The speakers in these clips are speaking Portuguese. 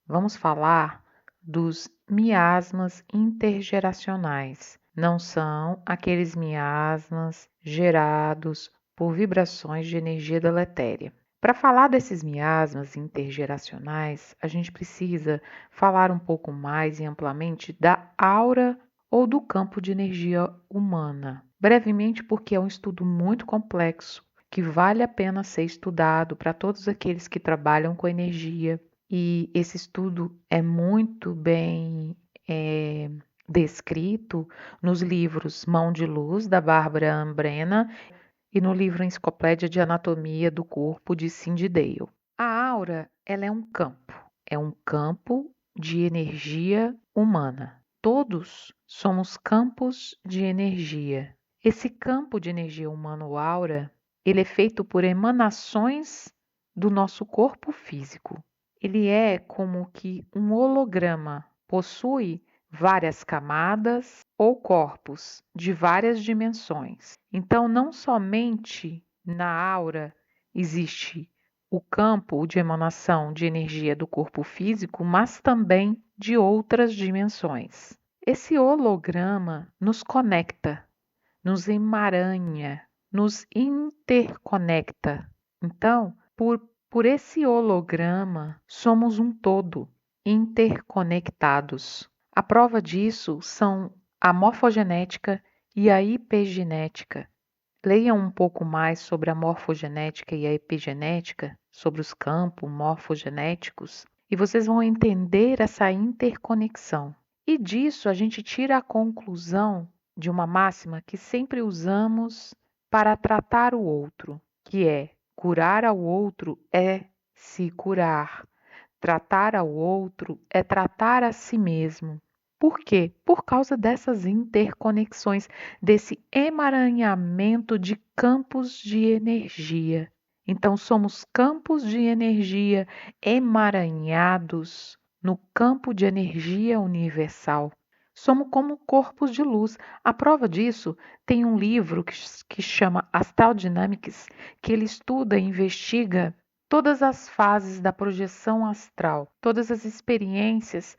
Vamos falar dos miasmas intergeracionais. Não são aqueles miasmas gerados por vibrações de energia deletéria. Para falar desses miasmas intergeracionais, a gente precisa falar um pouco mais e amplamente da aura ou do campo de energia humana. Brevemente, porque é um estudo muito complexo que vale a pena ser estudado para todos aqueles que trabalham com energia. E esse estudo é muito bem descrito nos livros Mão de Luz, da Bárbara Ambrena, e no livro Enciclopédia de Anatomia do Corpo, de Cindy Dale. A aura, ela é um campo de energia humana. Todos somos campos de energia. Esse campo de energia humano, aura, ele é feito por emanações do nosso corpo físico. Ele é como que um holograma, possui várias camadas ou corpos de várias dimensões. Então, não somente na aura existe o campo de emanação de energia do corpo físico, mas também de outras dimensões. Esse holograma nos conecta, nos emaranha, nos interconecta. Então, por esse holograma, somos um todo, interconectados. A prova disso são a morfogenética e a epigenética. Leiam um pouco mais sobre a morfogenética e a epigenética, sobre os campos morfogenéticos, e vocês vão entender essa interconexão. E disso a gente tira a conclusão de uma máxima que sempre usamos para tratar o outro, que é curar ao outro é se curar, tratar ao outro é tratar a si mesmo. Por quê? Por causa dessas interconexões, desse emaranhamento de campos de energia. Então, somos campos de energia emaranhados no campo de energia universal. Somos como corpos de luz. A prova disso tem um livro que chama Astral Dynamics, que ele estuda e investiga todas as fases da projeção astral, todas as experiências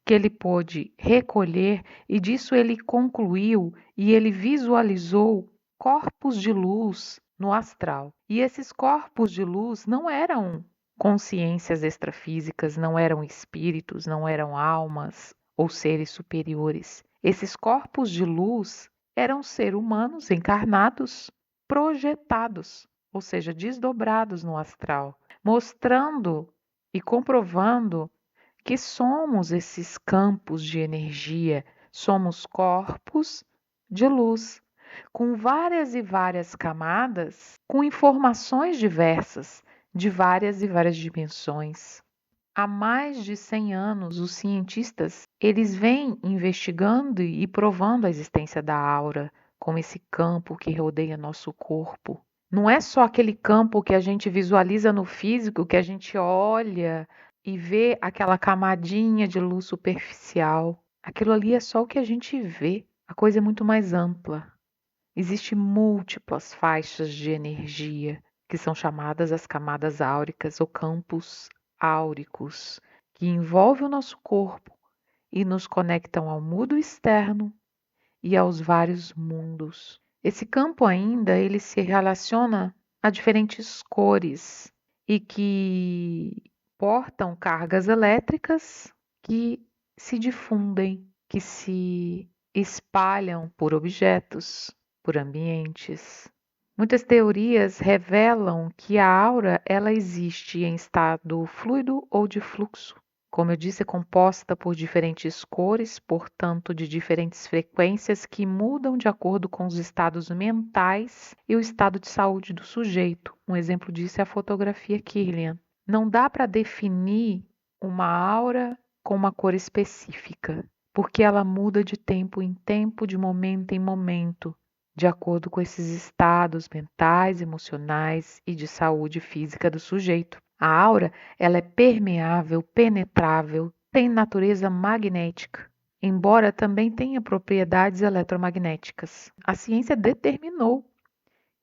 que ele pôde recolher, e disso ele concluiu e ele visualizou corpos de luz no astral. E esses corpos de luz não eram consciências extrafísicas, não eram espíritos, não eram almas ou seres superiores. Esses corpos de luz eram seres humanos encarnados, projetados, ou seja, desdobrados no astral, mostrando e comprovando que somos esses campos de energia, somos corpos de luz, com várias e várias camadas, com informações diversas, de várias e várias dimensões. Há mais de 100 anos, os cientistas, eles vêm investigando e provando a existência da aura, como esse campo que rodeia nosso corpo. Não é só aquele campo que a gente visualiza no físico, que a gente olha e vê aquela camadinha de luz superficial. Aquilo ali é só o que a gente vê. A coisa é muito mais ampla. Existem múltiplas faixas de energia, que são chamadas as camadas áuricas ou campos áuricos, que envolvem o nosso corpo e nos conectam ao mundo externo e aos vários mundos. Esse campo ainda ele se relaciona a diferentes cores e que portam cargas elétricas que se difundem, que se espalham por objetos, por ambientes. Muitas teorias revelam que a aura ela existe em estado fluido ou de fluxo. Como eu disse, é composta por diferentes cores, portanto, de diferentes frequências que mudam de acordo com os estados mentais e o estado de saúde do sujeito. Um exemplo disso é a fotografia Kirlian. Não dá para definir uma aura com uma cor específica, porque ela muda de tempo em tempo, de momento em momento, de acordo com esses estados mentais, emocionais e de saúde física do sujeito. A aura, ela é permeável, penetrável, tem natureza magnética, embora também tenha propriedades eletromagnéticas. A ciência determinou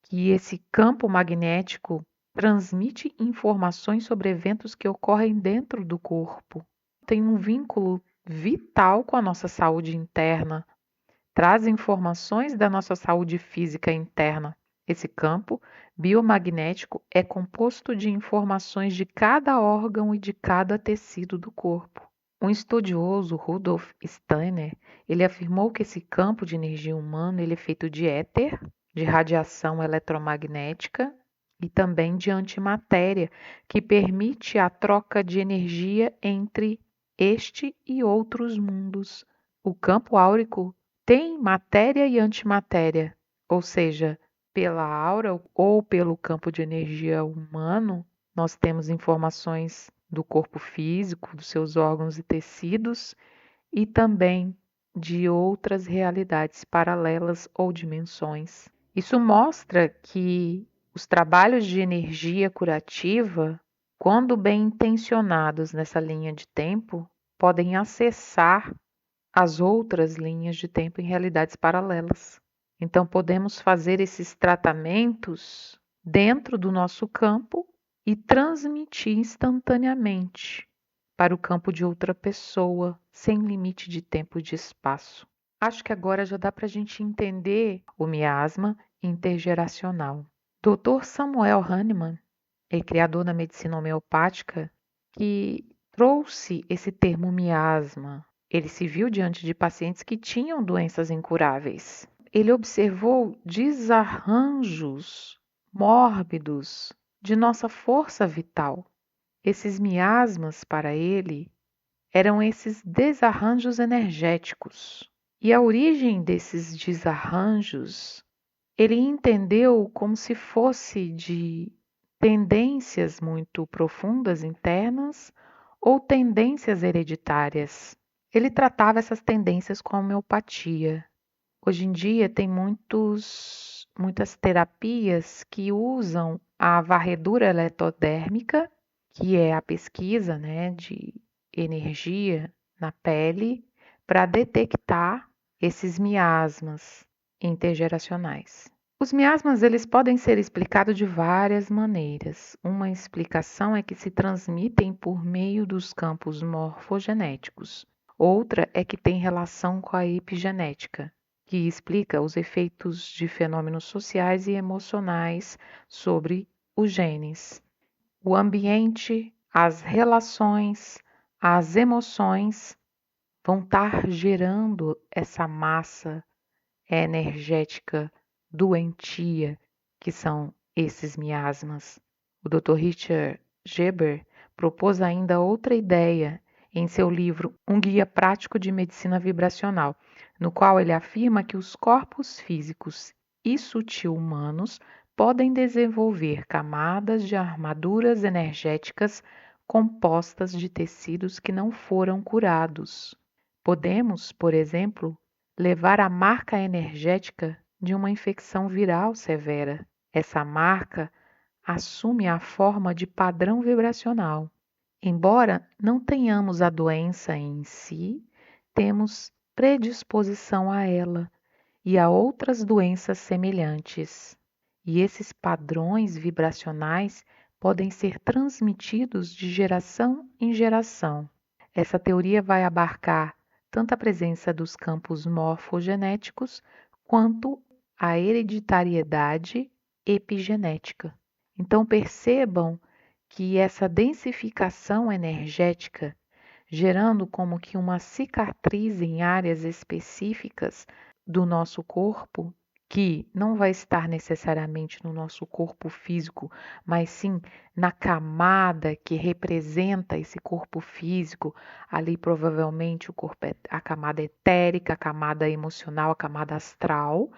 que esse campo magnético transmite informações sobre eventos que ocorrem dentro do corpo. tem um vínculo vital com a nossa saúde interna, traz informações da nossa saúde física interna. Esse campo biomagnético é composto de informações de cada órgão e de cada tecido do corpo. Um estudioso, Rudolf Steiner, ele afirmou que esse campo de energia humana ele é feito de éter, de radiação eletromagnética e também de antimatéria, que permite a troca de energia entre este e outros mundos. O campo áurico tem matéria e antimatéria, ou seja, pela aura ou pelo campo de energia humano, nós temos informações do corpo físico, dos seus órgãos e tecidos e também de outras realidades paralelas ou dimensões. Isso mostra que os trabalhos de energia curativa, quando bem intencionados nessa linha de tempo, podem acessar as outras linhas de tempo em realidades paralelas. Então, podemos fazer esses tratamentos dentro do nosso campo e transmitir instantaneamente para o campo de outra pessoa, sem limite de tempo e de espaço. Acho que agora já dá para a gente entender o miasma intergeracional. Dr. Samuel Hahnemann é criador da medicina homeopática que trouxe esse termo miasma. Ele se viu diante de pacientes que tinham doenças incuráveis. Ele observou desarranjos mórbidos de nossa força vital. Esses miasmas, para ele, eram esses desarranjos energéticos. E a origem desses desarranjos, ele entendeu como se fosse de tendências muito profundas internas ou tendências hereditárias. Ele tratava essas tendências com a homeopatia. Hoje em dia tem muitas terapias que usam a varredura eletrodérmica, que é a pesquisa, né, de energia na pele, para detectar esses miasmas intergeracionais. Os miasmas eles podem ser explicados de várias maneiras. Uma explicação é que se transmitem por meio dos campos morfogenéticos. Outra é que tem relação com a epigenética, que explica os efeitos de fenômenos sociais e emocionais sobre os genes. O ambiente, as relações, as emoções vão estar gerando essa massa energética doentia que são esses miasmas. O Dr. Richard Geber propôs ainda outra ideia em seu livro Um Guia Prático de Medicina Vibracional, no qual ele afirma que os corpos físicos e sutil humanos podem desenvolver camadas de armaduras energéticas compostas de tecidos que não foram curados. Podemos, por exemplo, levar a marca energética de uma infecção viral severa. Essa marca assume a forma de padrão vibracional. Embora não tenhamos a doença em si, temos predisposição a ela e a outras doenças semelhantes. E esses padrões vibracionais podem ser transmitidos de geração em geração. Essa teoria vai abarcar tanto a presença dos campos morfogenéticos quanto a hereditariedade epigenética. Então percebam que essa densificação energética, gerando como que uma cicatriz em áreas específicas do nosso corpo, que não vai estar necessariamente no nosso corpo físico, mas sim na camada que representa esse corpo físico, ali provavelmente o corpo a camada etérica, a camada emocional, a camada astral,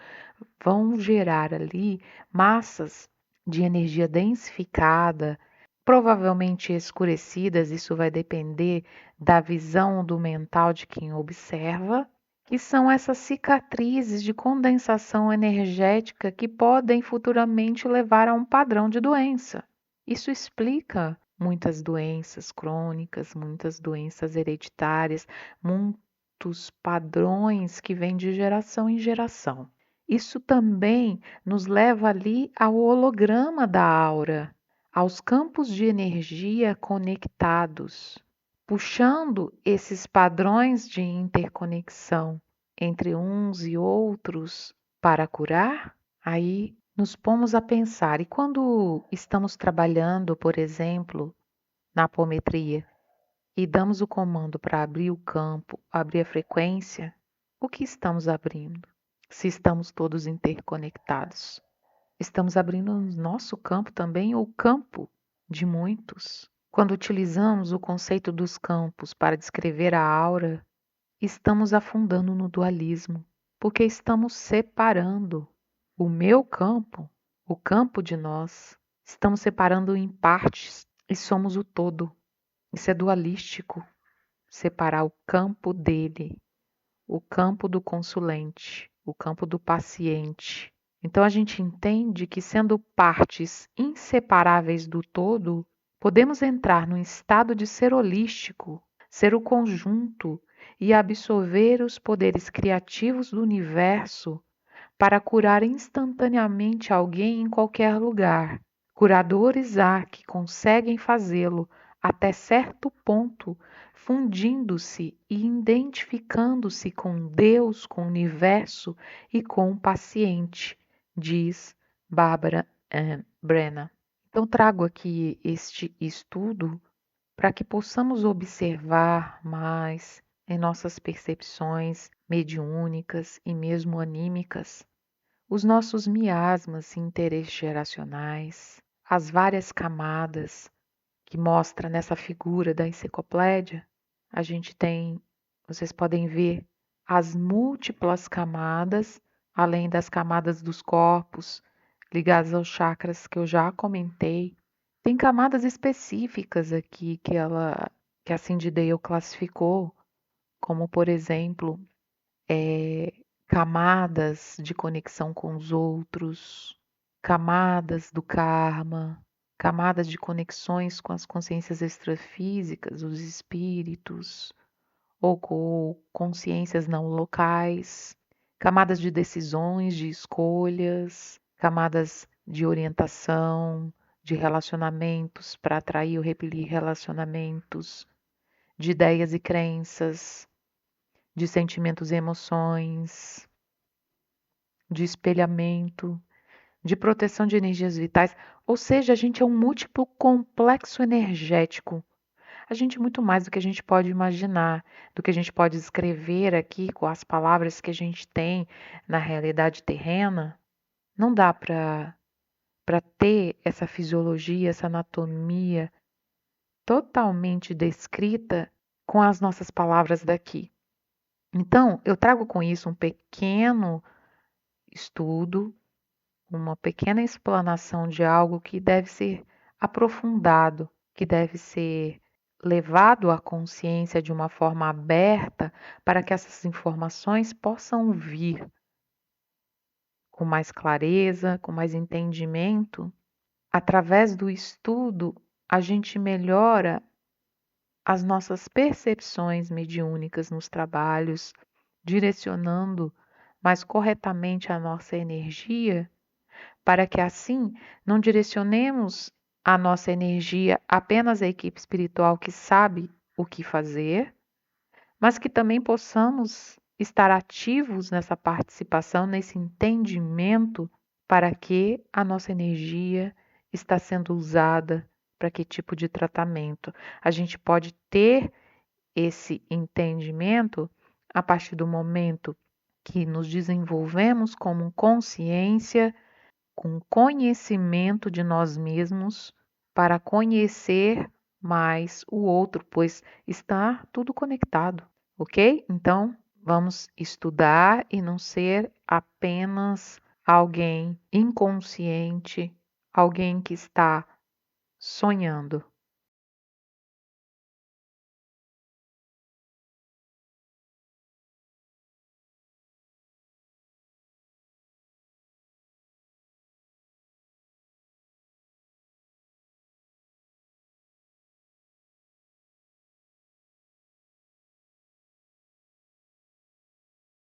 vão gerar ali massas de energia densificada, provavelmente escurecidas, isso vai depender da visão do mental de quem observa, que são essas cicatrizes de condensação energética que podem futuramente levar a um padrão de doença. Isso explica muitas doenças crônicas, muitas doenças hereditárias, muitos padrões que vêm de geração em geração. Isso também nos leva ali ao holograma da aura, aos campos de energia conectados. puxando esses padrões de interconexão entre uns e outros para curar, aí nos pomos a pensar. E quando estamos trabalhando, por exemplo, na apometria, e damos o comando para abrir o campo, abrir a frequência, o que estamos abrindo? Se estamos todos interconectados, estamos abrindo o nosso campo também, ou o campo de muitos. Quando utilizamos o conceito dos campos para descrever a aura, estamos afundando no dualismo, porque estamos separando o meu campo, o campo de nós. Estamos separando em partes e somos o todo. Isso é dualístico. Separar o campo dele, o campo do consulente, o campo do paciente. Então a gente entende que, sendo partes inseparáveis do todo, podemos entrar num estado de ser holístico, ser o conjunto e absorver os poderes criativos do universo para curar instantaneamente alguém em qualquer lugar. Curadores há que conseguem fazê-lo até certo ponto, fundindo-se e identificando-se com Deus, com o universo e com o paciente, diz Barbara Brennan. Então, trago aqui este estudo para que possamos observar mais em nossas percepções mediúnicas e mesmo anímicas os nossos miasmas intergeracionais, as várias camadas que mostra nessa figura da enciclopédia. A gente tem, vocês podem ver as múltiplas camadas, além das camadas dos corpos ligadas aos chakras que eu já comentei. Tem camadas específicas aqui que a Cindy Dale classificou, como por exemplo, camadas de conexão com os outros, camadas do karma, camadas de conexões com as consciências extrafísicas, os espíritos, ou com consciências não locais, camadas de decisões, de escolhas, camadas de orientação, de relacionamentos para atrair ou repelir relacionamentos, de ideias e crenças, de sentimentos e emoções, de espelhamento, de proteção de energias vitais, ou seja, a gente é um múltiplo complexo energético. A gente é muito mais do que a gente pode imaginar, do que a gente pode escrever aqui com as palavras que a gente tem na realidade terrena. Não dá para ter essa fisiologia, essa anatomia totalmente descrita com as nossas palavras daqui. Então, eu trago com isso um pequeno estudo, uma pequena explanação de algo que deve ser aprofundado, que deve ser levado à consciência de uma forma aberta para que essas informações possam vir com mais clareza, com mais entendimento. Através do estudo, a gente melhora as nossas percepções mediúnicas nos trabalhos, direcionando mais corretamente a nossa energia, para que assim não direcionemos a nossa energia apenas à equipe espiritual que sabe o que fazer, mas que também possamos estar ativos nessa participação, nesse entendimento para que a nossa energia está sendo usada para que tipo de tratamento. A gente pode ter esse entendimento a partir do momento que nos desenvolvemos como consciência, com conhecimento de nós mesmos, para conhecer mais o outro, pois está tudo conectado, ok? Então, vamos estudar e não ser apenas alguém inconsciente, alguém que está sonhando.